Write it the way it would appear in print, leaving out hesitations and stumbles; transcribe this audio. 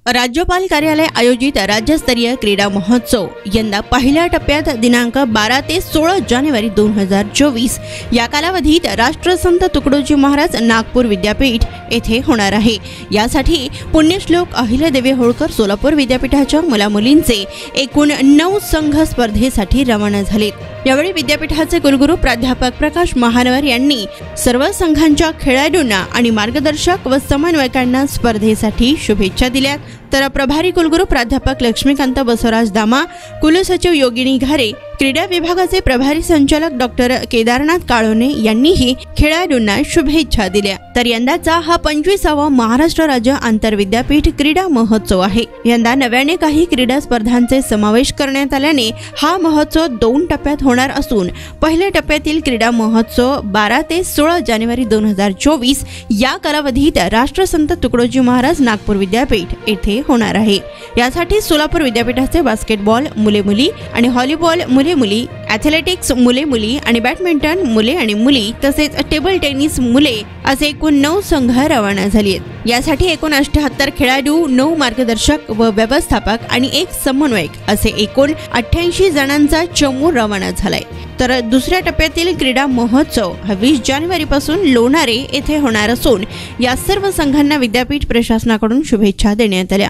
राज्यपाल कार्यालय आयोजित राज्यस्तरीय क्रीडा महोत्सव यंदा पहिल्या टप्प्यात दिनांक 12 ते 16 जानेवारी 2024 या कालावधीत राष्ट्रसंत तुकडोजी महाराज नागपूर विद्यापीठ येथे होणार आहे। यासाठी पुण्यश्लोक अहिल्यादेवी होळकर सोलापूर विद्यापीठाच्या मुलामुलींचे एकूण 9 संघ स्पर्धेसाठी रवाना झालेत। यावेळी विद्यापीठाचे कुलगुरू प्राध्यापक प्रकाश महानवर यांनी सर्व संघांच्या खेळाडूंना आणि मार्गदर्शक व समन्वयकांना स्पर्धेसाठी शुभेच्छा दिल्या। तर प्रभारी कुलगुरू प्राध्यापक लक्ष्मीकांत बसवराज दामा, कुलसचिव योगिनी घारे, क्रीडा विभागाचे प्रभारी संचालक डॉक्टर केदारनाथ काळोने यांनीही खेळाडूंना शुभेच्छा दिल्या। तर यंदाचा हा 25वा महाराष्ट्र राज्य आंतरविद्यापीठ क्रीडा महोत्सव आहे। यंदा नव्याने काही क्रीडा स्पर्धांचे समावेश करण्यात आल्याने हा महोत्सव 2 टप्प्यात होणार असून पहिल्या टप्प्यातील क्रीडा महोत्सव 12 ते 16 जानेवारी 2024 या कालावधीत राष्ट्रसंत तुकडोजी महाराज नागपूर विद्यापीठ येथे होणार आहे। यासाठी सोलापूर विद्यापीठाचे बास्केटबॉल मुले मुली आणि व्हॉलीबॉल मुले मुली, ॲथलेटिक्स मुले मुली आणि बॅडमिंटन मुले आणि मुली तसेच टेबल टेनिस मुले असे एकूण 9 संघ रवाना झाले आहेत। यासाठी एकूण 78 खेळाडू, 9 मार्गदर्शक व व्यवस्थापक आणि 1 समन्वयक असे एकूण 88 जणांचा चमू रवाना झालाय। तर दुसऱ्या टप्प्यातील क्रीडा महोत्सव हा 20 जानेवारी पासून लोणारे येथे होणार असून या सर्व संघांना विद्यापीठ प्रशासनाकडून शुभेच्छा देण्यात आल्या।